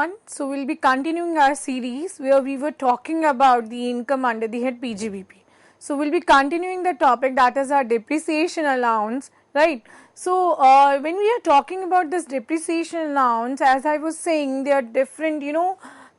everyone. So we'll be continuing our series where we were talking about the income under the head PGBP. So we'll be continuing the topic, that is our depreciation allowance, right? So when we are talking about this depreciation allowance, as I was saying, there are different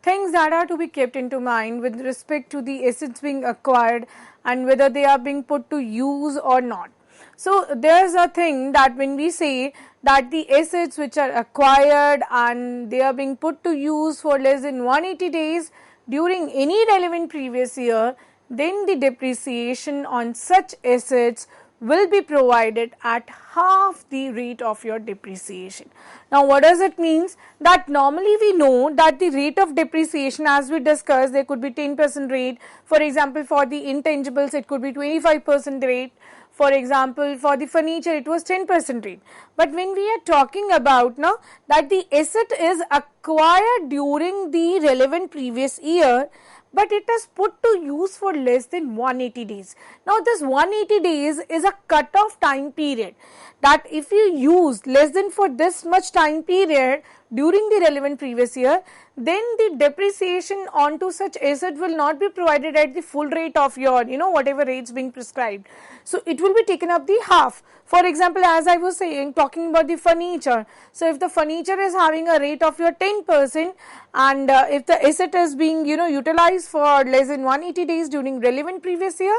things that are to be kept into mind with respect to the assets being acquired and whether they are being put to use or not. So there's a thing that when we say that the assets which are acquired and they are being put to use for less than 180 days during any relevant previous year, then the depreciation on such assets will be provided at half the rate of your depreciation. Now what does it mean? That normally we know that the rate of depreciation, as we discussed, there could be 10% rate. For example, for the intangibles it could be 25% rate. For example, for the furniture it was 10% rate. But when we are talking about now that the asset is acquired during the relevant previous year, but it is put to use for less than 180 days. Now this 180 days is a cut-off time period, that if you use less than for this much time period during the relevant previous year, then the depreciation onto such asset will not be provided at the full rate of your whatever rates being prescribed. So it will be taken up the half. For example, as I was saying, talking about the furniture. So if the furniture is having a rate of your 10% and if the asset is being utilized for less than 180 days during relevant previous year,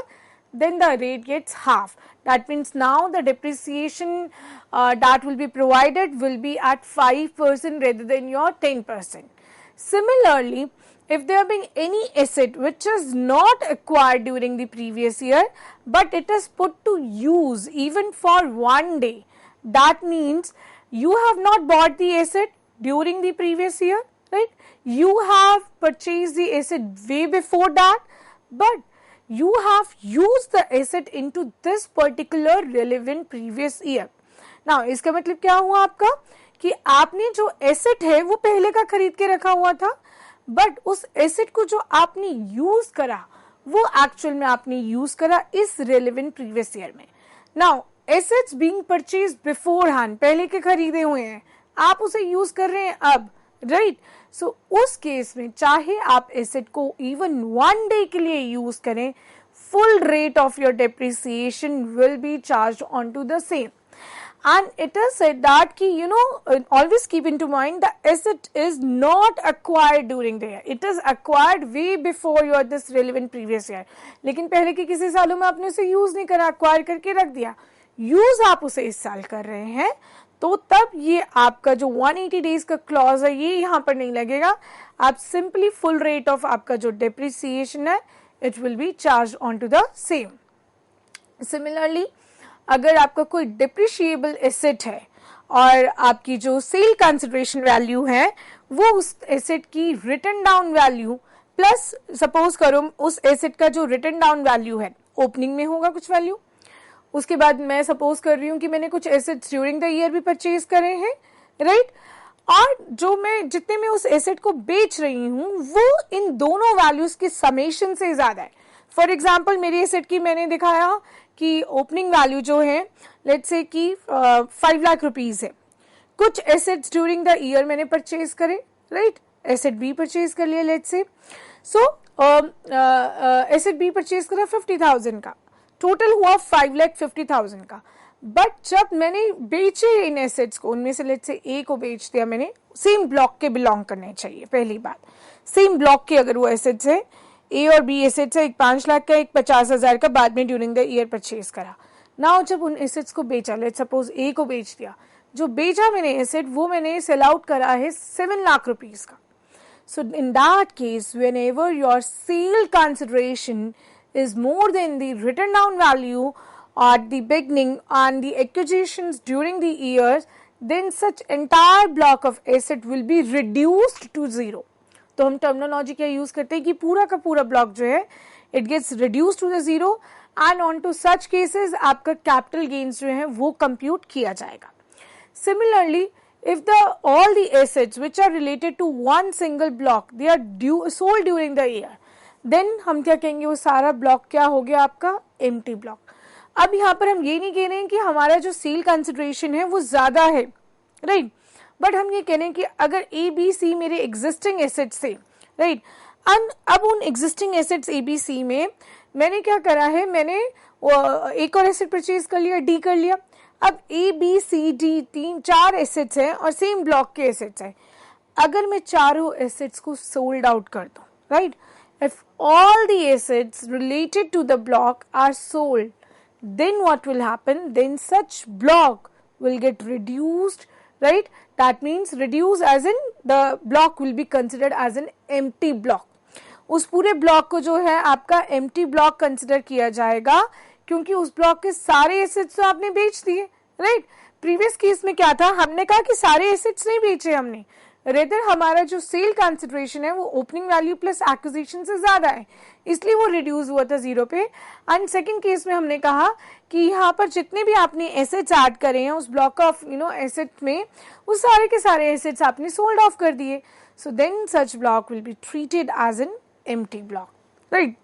then the rate gets half. That means now the depreciation that will be provided will be at 5% rather than your 10%. Similarly, if there being any asset which is not acquired during the previous year, but it is put to use even for 1 day, that means you have not bought the asset during the previous year, right? You have purchased the asset way before that, but you have used the asset into this particular relevant previous year. Now इसका मतलब क्या हुआ आपका कि आपने जो asset है वो पहले का खरीद के रखा हुआ था, बट उस एसेट को जो आपने यूज करा वो एक्चुअल में आपने यूज करा इस रेलेवेंट प्रीवियस ईयर में. Now assets being purchase before hand, पहले के खरीदे हुए हैं, आप उसे यूज कर रहे हैं अब, राइट? सो उस केस में चाहे आप एसेट को इवन 1 डे के लिए यूज करें, full rate of your depreciation will be charged onto the same. And it is said that always keep into mind the asset is not acquired during the year. It is acquired way before your this relevant previous year. लेकिन पहले के किसी सालों में आपने उसे use नहीं करा, acquire करके रख दिया. यूज आप उसे इस साल कर रहे हैं, तो तब ये आपका जो 180 डेज का क्लॉज है ये यहाँ पर नहीं लगेगा. आप सिंपली फुल रेट ऑफ आपका जो डेप्रिसिएशन है it will be charged onto the same. Similarly, अगर आपका कोई depreciable asset है और आपकी जो sale consideration value है वो उस asset की written down value plus suppose करो उस asset का जो written down value है opening में होगा कुछ value, उसके बाद मैं suppose कर रही हूँ कि मैंने कुछ assets during the year भी purchase करे हैं, right? और जो मैं जितने में उस एसेट को बेच रही हूँ वो इन दोनों वैल्यूज के समेशन से ज्यादा है. फॉर एग्जांपल मेरी एसेट की मैंने दिखाया कि ओपनिंग वैल्यू जो है लेट्स से कि 5 लाख रुपीज है. कुछ एसेट्स ड्यूरिंग द ईयर मैंने परचेज करे, राइट? एसेट बी परचेज कर लिया let's say. So asset B purchase करा 50,000 का, टोटल हुआ 5,50,000 का. बट जब मैंने बेचे इन एसेट्स को, उनमें से लेट्स से ए को बेच दिया मैंने, सेम ब्लॉक के बिलोंग करने चाहिए, पहली बात सेम ब्लॉक के अगर वो एसेट्स है, ए और बी एसेट्स है, एक 5 लाख का एक 50,000 का, बाद में ड्यूरिंग द ईयर परचेज करा. नाउ जब उन एसेट्स को बेचा, लेट्स सपोज ए को बेच दिया, जो बेचा मैंने एसेट वो मैंने सेल आउट करा है 7 लाख रुपीज का. So in that case whenever your sale consideration is more than the written down value at the beginning and the acquisitions during the years, then such entire block of asset will be reduced to zero. तो हम terminology क्या use करते हैं कि पूरा का पूरा block जो है it gets reduced to the zero and on to such cases आपका कैपिटल गेन्स जो है वो कंप्यूट किया जाएगा. Similarly, if all the assets which are related to one single block they are sold during the year, then हम क्या कहेंगे, वो सारा ब्लॉक क्या हो गया आपका empty block. अब यहाँ पर हम ये नहीं कह रहे हैं कि हमारा जो सेल कंसिडरेशन है वो ज्यादा है, राइट? बट हम ये कह रहे हैं कि अगर ए बी सी मेरे एग्जिस्टिंग एसेट्स थे, राइट, एंड अब उन existing assets A B C में मैंने क्या करा है, मैंने एक और एसेट परचेज कर लिया, डी कर लिया। अब ए बी सी डी चार एसेट्स हैं और सेम ब्लॉक के एसेट्स हैं। अगर मैं चारों एसेट्स को सोल्ड आउट कर दूं, right, if all the assets related to the block are sold, then what will happen, then such block will get reduced, right, that means reduce as in the block will be considered as an empty block. उस पूरे block को जो है आपका empty block consider किया जाएगा, क्योंकि उस ब्लॉक के सारे एसेट्स तो आपने बेच दिए, राइट। प्रीवियस केस में क्या था, हमने कहा कि सारे एसेट्स नहीं बेचे हमने, रेदर हमारा जो सेल कंसिडरेशन है वो ओपनिंग वैल्यू प्लस एक्विजिशन से ज्यादा है, इसलिए वो रिड्यूस हुआ था 0 पे। एंड सेकंड केस में हमने कहा कि यहाँ पर जितने भी आपने एसेट्स ऐड करे हैं उस ब्लॉक ऑफ एसेट में, वो सारे के सारे एसेट्स आपने सोल्ड ऑफ कर दिए, so then such block will be treated as an empty block, right.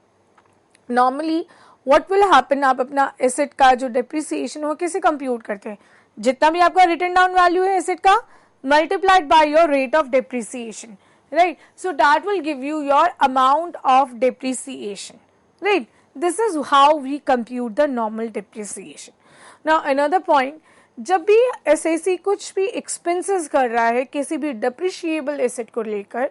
Normally what will happen, आप अपना एसेट का जो डिप्रिसिएशन वो कैसे कंप्यूट करते हैं, जितना भी आपका रिटन डाउन वैल्यू है एसेट का multiplied by your rate of depreciation, right, so that will give you your amount of depreciation, right. This is how we compute the normal depreciation. Now another point, जब भी SAC कुछ भी expenses कर रहा है किसी भी depreciable asset को लेकर,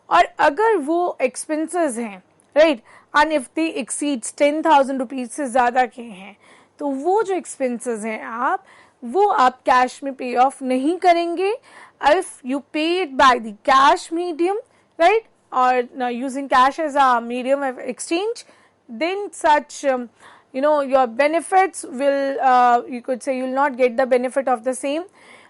और अगर वो expenses हैं, right, and if they exceeds 10,000 rupees से ज़्यादा के हैं, तो वो जो expenses हैं वो आप कैश में पे ऑफ नहीं करेंगे। If you pay it by the cash medium, right, और using cash as a medium of exchange, then such your benefits will, you could say, you will not get the benefit of the same.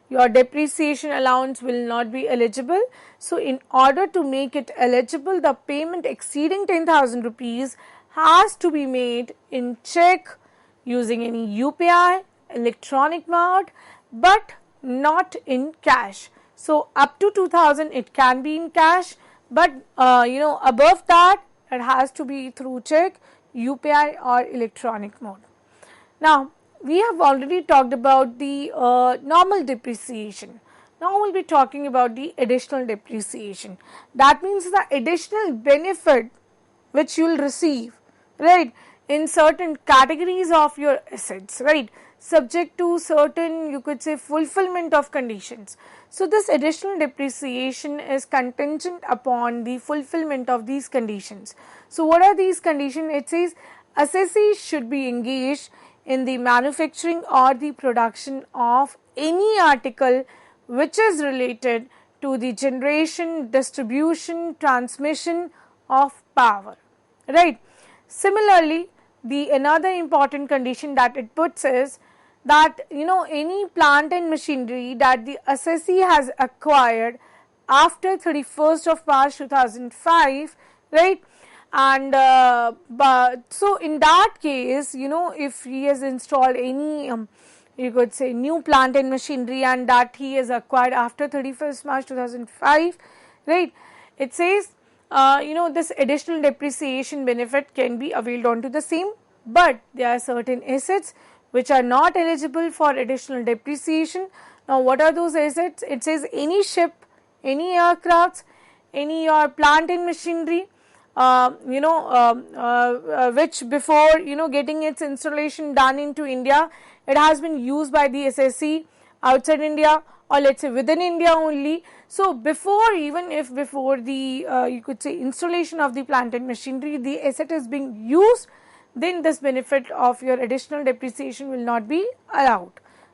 Your depreciation allowance will not be eligible. So in order to make it eligible, the payment exceeding 10,000 rupees has to be made in check, using any UPI, electronic mode, but not in cash. So up to 2,000 it can be in cash, but above that it has to be through check, UPI or electronic mode. Now we have already talked about the normal depreciation. Now we'll be talking about the additional depreciation. That means the additional benefit which you will receive, right, in certain categories of your assets, right, subject to certain, you could say, fulfillment of conditions. So this additional depreciation is contingent upon the fulfillment of these conditions. So what are these conditions? It says assessee should be engaged in the manufacturing or the production of any article which is related to the generation, distribution, transmission of power, right. Similarly, the another important condition that it puts is that any plant and machinery that the assessee has acquired after 31st of March 2005, right, and so in that case, if he has installed any you could say new plant and machinery and that he has acquired after 31st March 2005, right, it says this additional depreciation benefit can be availed onto the same, but there are certain assets which are not eligible for additional depreciation. Now what are those assets? It says any ship, any aircrafts, any your plant and machinery, which before getting its installation done into India, it has been used by the SSC outside India, or let's say within India only. So before, even if before the you could say installation of the plant and machinery, the asset is being used, then this benefit of your additional depreciation will not be allowed,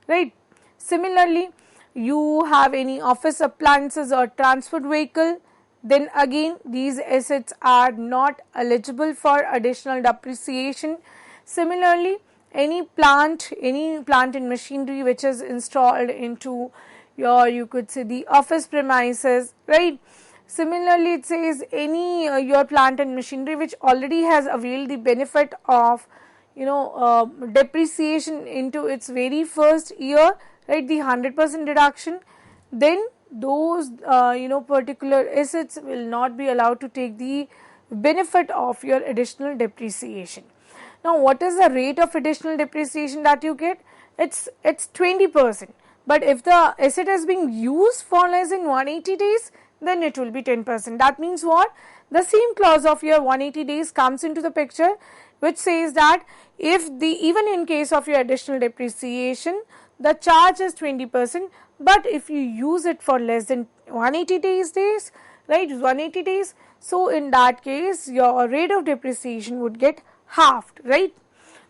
right. Similarly, you have any office appliances or transport vehicle, then again these assets are not eligible for additional depreciation. Similarly, any plant and machinery which is installed into your, you could say, the office premises, right. Similarly, it says any your plant and machinery which already has availed the benefit of depreciation into its very first year, right, the 100% deduction, then those particular assets will not be allowed to take the benefit of your additional depreciation. Now what is the rate of additional depreciation that you get? It's 20%. But if the asset is being used for less than 180 days, then it will be 10%. That means what? The same clause of your 180 days comes into the picture, which says that if even in case of your additional depreciation, the charge is 20%, but if you use it for less than 180 days, right, 180 days, so in that case your rate of depreciation would get halved, right?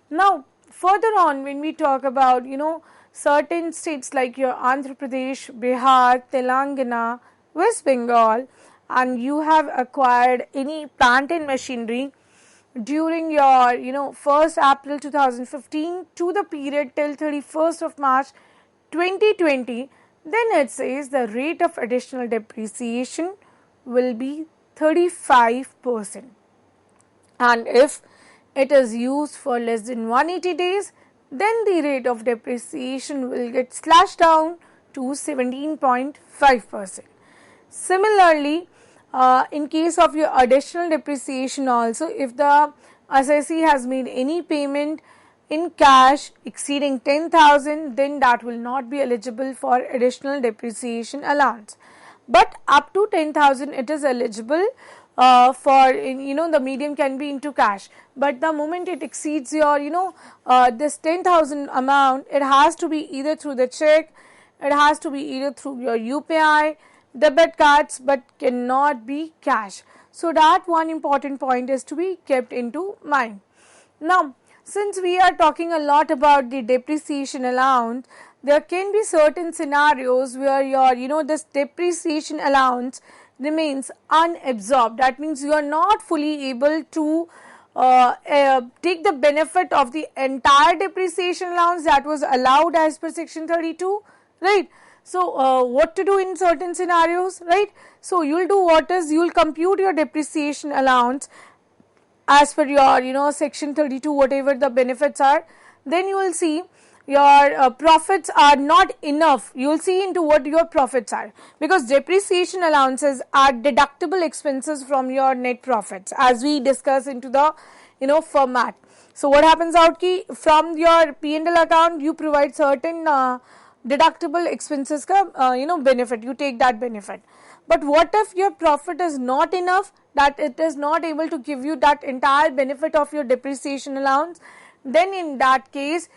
Now further on, when we talk about certain states like your Andhra Pradesh, Bihar, Telangana, West Bengal, and you have acquired any plant and machinery during your 1st April 2015 to the period till 31st of March 2020, then it says the rate of additional depreciation will be 35%, and if it is used for less than 180 days, then the rate of depreciation will get slashed down to 17.5%. Similarly, in case of your additional depreciation also, if the assessee has made any payment in cash exceeding 10,000, then that will not be eligible for additional depreciation allowance. But up to 10,000 it is eligible for the medium can be into cash, but the moment it exceeds your this 10,000 amount, it has to be either through the check, it has to be either through your UPI, debit cards, but cannot be cash. So that one important point is to be kept into mind. Now since we are talking a lot about the depreciation allowance, there can be certain scenarios where your this depreciation allowance remains unabsorbed. That means you are not fully able to take the benefit of the entire depreciation allowance that was allowed as per section 32, right? So what to do in certain scenarios, right? So you will do what is, you will compute your depreciation allowance as per your section 32, whatever the benefits are. Then you will see your profits are not enough. You will see into what your profits are, because depreciation allowances are deductible expenses from your net profits, as we discuss into the format. So what happens out ki from your P&L account, you provide certain deductible expenses ka benefit, you take that benefit. But what if your profit is not enough, that it is not able to give you that entire benefit of your depreciation allowance? Then in that case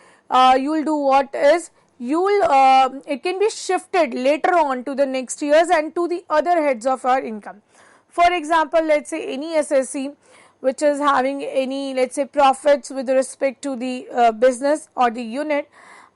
you will do what is, you will it can be shifted later on to the next years and to the other heads of our income. For example, let's say any assessee which is having any, let's say, profits with respect to the business or the unit,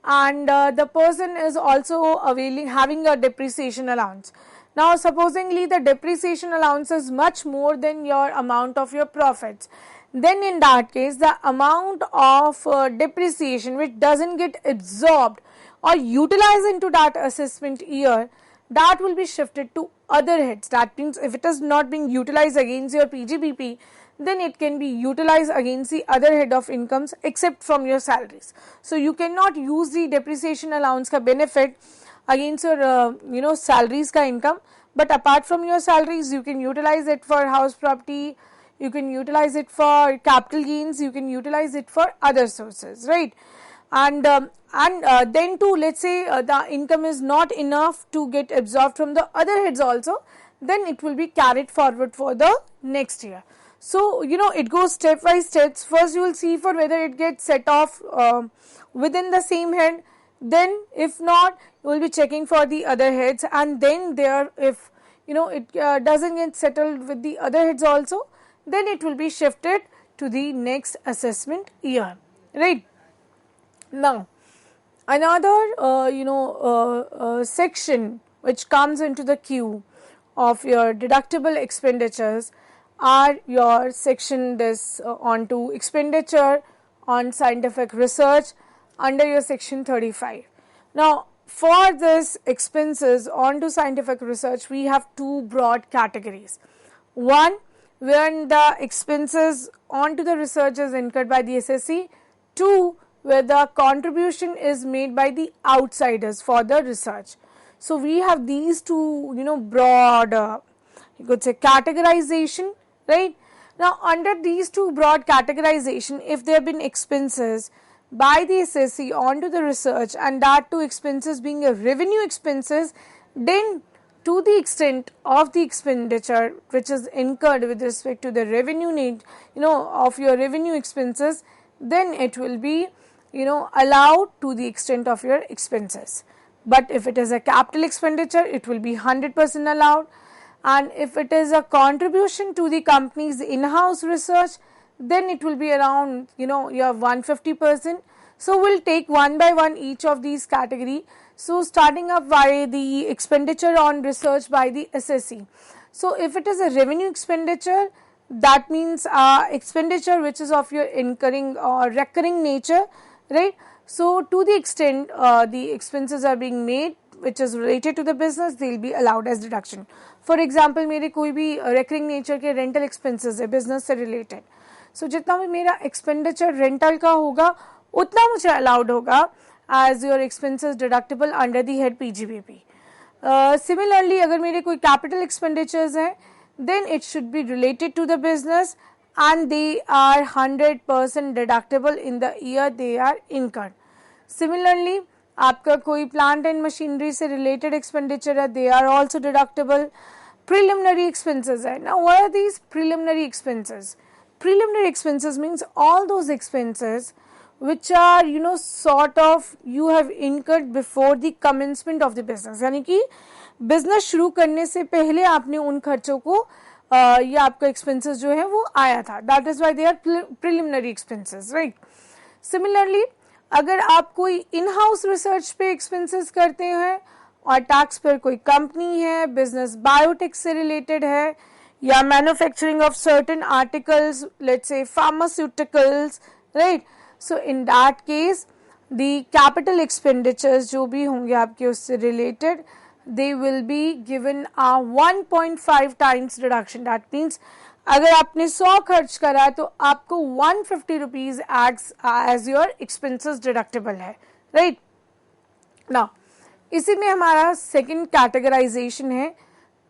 and the person is also having a depreciation allowance. Now supposingly the depreciation allowance is much more than your amount of your profits, then in that case the amount of depreciation which doesn't get absorbed or utilized into that assessment year, that will be shifted to other heads. That means if it is not being utilized against your PGBP, then it can be utilized against the other head of incomes except from your salaries. So you cannot use the depreciation allowance ka benefit against your salaries ka income, but apart from your salaries you can utilize it for house property, you can utilize it for capital gains, you can utilize it for other sources, right? And then too, let's say the income is not enough to get absorbed from the other heads also, then it will be carried forward for the next year. So it goes step by steps. First you will see for whether it gets set off within the same head, then if not, you will be checking for the other heads, and then there, if it doesn't get settled with the other heads also, then it will be shifted to the next assessment year, right? Now another section which comes into the queue of your deductible expenditures are your section this onto expenditure on scientific research under your section 35. Now for this expenses onto scientific research, we have two broad categories. One, when the expenses onto the research is incurred by the assessee. Two, where the contribution is made by the outsiders for the research. So we have these two broad you could say categorization, right? Now under these two broad categorization, if there have been expenses by the assessee onto the research, and that too expenses being a revenue expenses, then to the extent of the expenditure which is incurred with respect to the revenue need, of your revenue expenses, then it will be, allowed to the extent of your expenses. But if it is a capital expenditure, it will be 100% allowed, and if it is a contribution to the company's in-house research, then it will be around, your 150%. So we'll take one by one each of these category. So starting up by the expenditure on research by the assessee. So if it is a revenue expenditure, that means expenditure which is of your incurring or recurring nature, right? So to the extent the expenses are being made which is related to the business, they will be allowed as deduction. For example, मेरे कोई भी recurring nature के rental expenses है business से related, so जितना भी मेरा expenditure rental का होगा उतना मुझे allowed होगा as your expenses deductible under the head PGBP. Similarly, अगर मेरे कोई capital expenditures हैं, then it should be related to the business and they are 100% deductible in the year they are incurred. Similarly, आपका कोई plant and machinery से related expenditure है, they are also deductible. Preliminary expenses है. Now, what are these preliminary expenses? Preliminary expenses means all those expenses which are, sort of you have incurred before the commencement of the business. यानी कि business शुरू करने से पहले आपने उन खर्चों को ये आपका expenses जो है वो आया था. That is why they are preliminary expenses, right? Similarly, अगर आप कोई इन हाउस रिसर्च पे एक्सपेंसेस करते हैं और टैक्स पर कोई कंपनी है, बिजनेस बायोटेक से रिलेटेड है या manufacturing of certain articles, let's say pharmaceuticals, right? So in that case the capital expenditures जो भी होंगे आपके उससे related, they will be given a 1.5 times reduction. That means अगर आपने 100 खर्च करा तो आपको 150 rupees as your expenses deductible है, राइट? नाउ इसी में हमारा सेकंड कैटेगराइजेशन है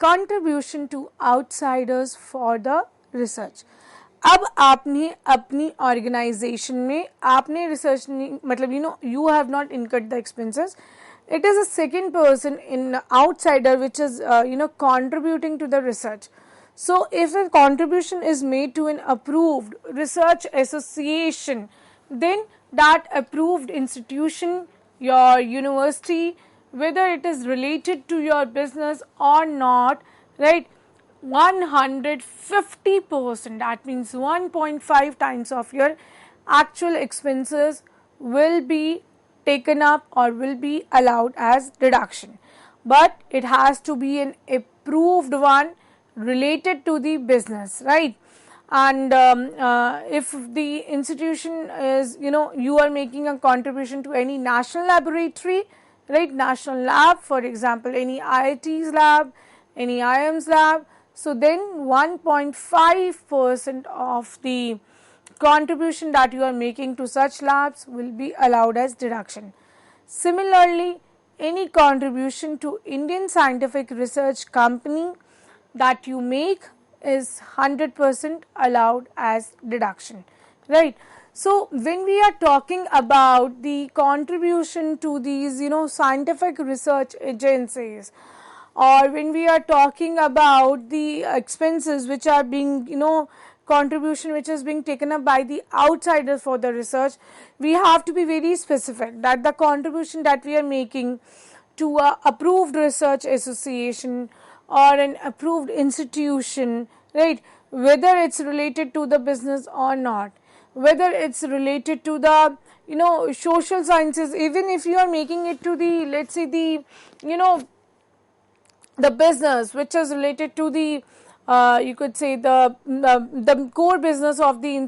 contribution to outsiders for the research. अब आपने अपनी ऑर्गेनाइजेशन में आपने रिसर्च मतलब you have not incurred the expenses. It is a second person in outsider which is contributing to the research. So if a contribution is made to an approved research association, then that approved institution, your university, whether it is related to your business or not, right, 150%, that means 1.5 times of your actual expenses will be taken up or will be allowed as deduction, but it has to be an approved one related to the business, right? And if the institution is, you are making a contribution to any national laboratory, right, national lab, for example any IIT's lab, any IIM's lab, so then 1.5% of the contribution that you are making to such labs will be allowed as deduction. Similarly, any contribution to Indian scientific research company that you make is 100% allowed as deduction, right? So when we are talking about the contribution to these scientific research agencies, or when we are talking about the expenses which are being contribution which is being taken up by the outsiders for the research, we have to be very specific that the contribution that we are making to a approved research association or an approved institution, right, whether it's related to the business or not, whether it's related to the social sciences, even if you are making it to the, let's say, the the business which is related to the you could say the core business of the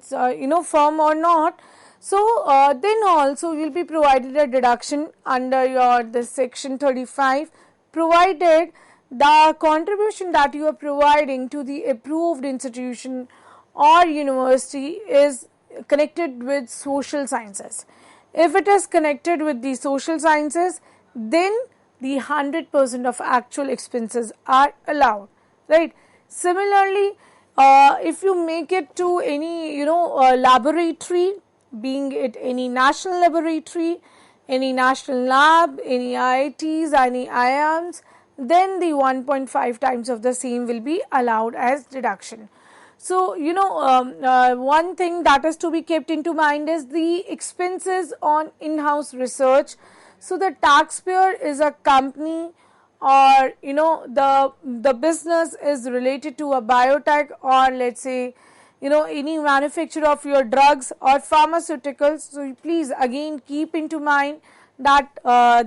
firm or not, so then also you will be provided a deduction under your this section 35, provided the contribution that you are providing to the approved institution or university is connected with social sciences. If it is connected with the social sciences, then the 100% of actual expenses are allowed, right? Similarly, if you make it to any laboratory, being it any national laboratory, any national lab, any IITs, any IIMs, then the 1.5 times of the same will be allowed as deduction. So, one thing that is to be kept into mind is the expenses on in-house research. So, the taxpayer is a company, or the business is related to a biotech, or let's say any manufacturer of your drugs or pharmaceuticals. So please again keep into mind that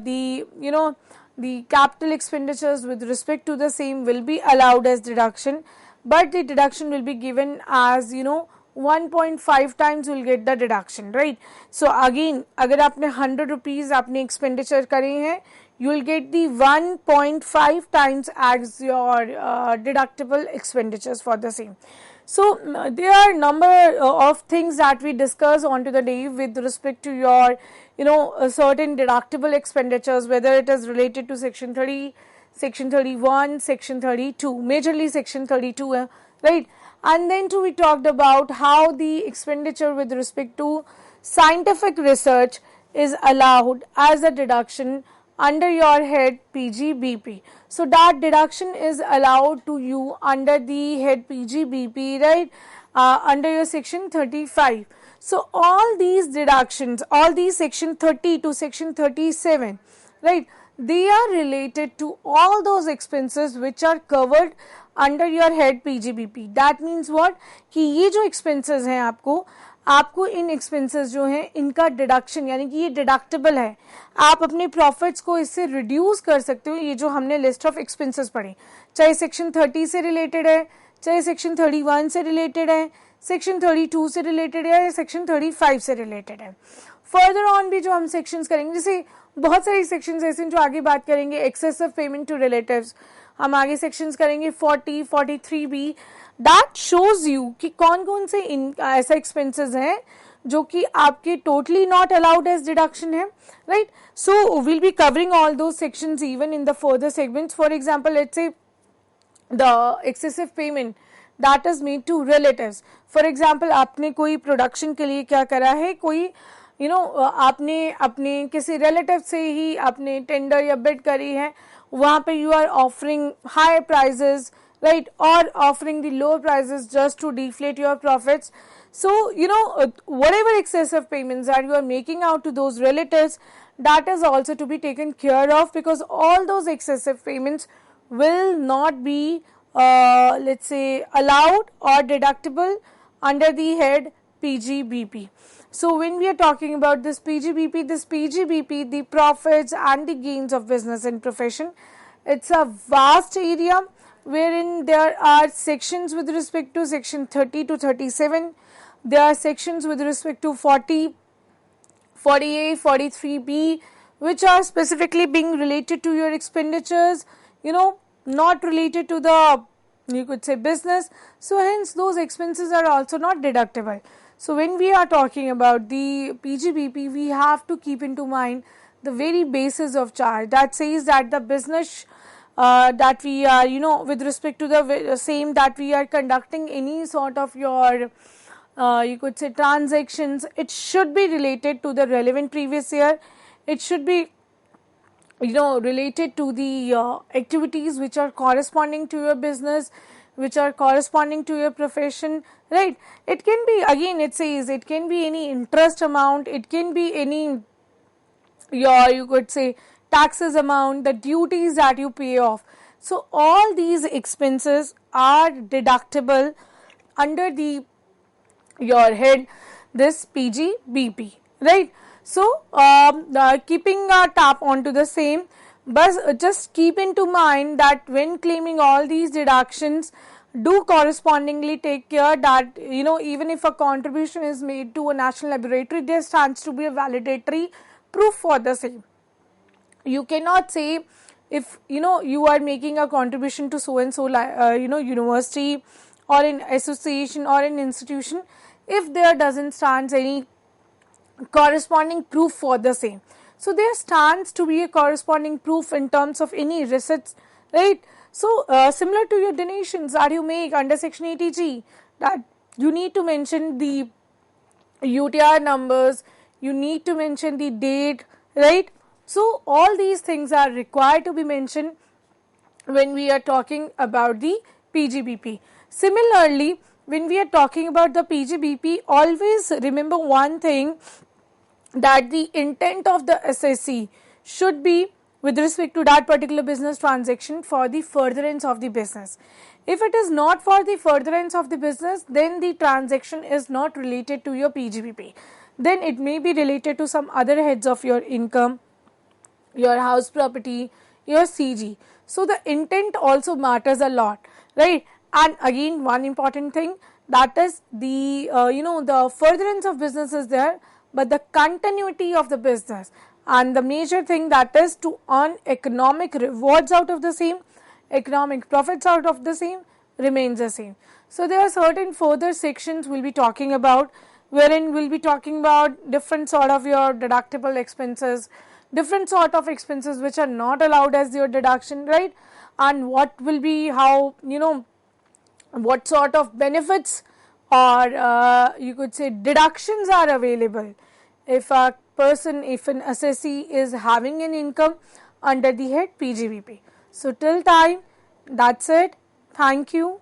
the capital expenditures with respect to the same will be allowed as deduction, but the deduction will be given as 1.5 times will get the deduction, right? So again, अगर आपने 100 rupees आपने expenditure करे हैं, you will get the 1.5 times as your deductible expenditures for the same. So there are number of things that we discuss on to the day with respect to your certain deductible expenditures, whether it is related to section 30, section 31, section 32, majorly section 32, right? And then too we talked about how the expenditure with respect to scientific research is allowed as a deduction under your head PGBP. So that deduction is allowed to you under the head PGBP, right? Under your section 35. So all these deductions, all these section 30 to section 37, right? They are related to all those expenses which are covered under your head PGBP. That means what? कि ये जो expenses हैं आपको इन expenses जो हैं इनका deduction यानी कि ये डिडक्टेबल है, आप अपने प्रॉफिट्स को इससे रिड्यूस कर सकते हो. ये जो हमने लिस्ट ऑफ एक्सपेंसेस पढ़े, चाहे सेक्शन 30 से रिलेटेड है, चाहे सेक्शन 31 से रिलेटेड है, सेक्शन 32 से रिलेटेड है, या सेक्शन 35 से रिलेटेड है. फर्दर ऑन भी जो हम सेक्शंस करेंगे, जैसे बहुत सारी सेक्शंस ऐसे जो आगे बात करेंगे, एक्सेसिव पेमेंट टू रिलेटिव्स, हम आगे सेक्शंस करेंगे 40, 43 भी. दैट शोज यू कि कौन कौन से ऐसा एक्सपेंसेस हैं जो कि आपके totally not allowed as deduction है, right? So will be covering all those sections even in the further segments. For example let's say the excessive payment that is made to relatives. For example आपने कोई production के लिए क्या करा है, कोई आपने अपने किसी रिलेटिव से ही आपने टेंडर या बिड करी है, वहां पे you are offering high prices, right, or offering the low prices just to deflate your profits. So whatever excessive payments that you are making out to those relatives, that is also to be taken care of, because all those excessive payments will not be let's say allowed or deductible under the head PGBP. So when we are talking about this PGBP, the profits and the gains of business and profession, it's a vast area wherein there are sections with respect to section 30 to 37, there are sections with respect to 40, 48, 43B, which are specifically being related to your expenditures, not related to the, you could say, business. So hence those expenses are also not deductible. So when we are talking about the PGBP, we have to keep into mind the very basis of charge that says that the business that we are, with respect to the same that we are conducting any sort of your, you could say, transactions, it should be related to the relevant previous year. It should be, related to the activities which are corresponding to your business, which are corresponding to your profession, right? It can be, again it says, it can be any interest amount, it can be any, you could say, taxes amount, the duties that you pay off. So all these expenses are deductible under your head this PGBP, right? So keeping a tap onto the same, but just keep into mind that when claiming all these deductions, do correspondingly take care that even if a contribution is made to a national laboratory, there stands to be a validatory proof for the same. You cannot say if you are making a contribution to so and so university or an association or an institution, if there doesn't stand any corresponding proof for the same. So there stands to be a corresponding proof in terms of any receipts, right? So similar to your donations that you make under section 80G, that you need to mention the UTR numbers, you need to mention the date, right? So all these things are required to be mentioned when we are talking about the PGBP. Similarly, when we are talking about the PGBP, always remember one thing, that the intent of the SSC should be with respect to that particular business transaction for the furtherance of the business. If it is not for the furtherance of the business, then the transaction is not related to your PGBP. Then it may be related to some other heads of your income, your house property, your CG. So the intent also matters a lot, right? And again, one important thing, that is the the furtherance of business is there, but the continuity of the business and the major thing, that is to earn economic rewards out of the same, economic profits out of the same, remains the same. So there are certain further sections we'll be talking about, wherein we'll be talking about different sort of your deductible expenses, different sort of expenses which are not allowed as your deduction, right? And what will be, how, what sort of benefits or you could say deductions are available if a person, if an assessee is having an income under the head PGBP. So till time, that's it. Thank you.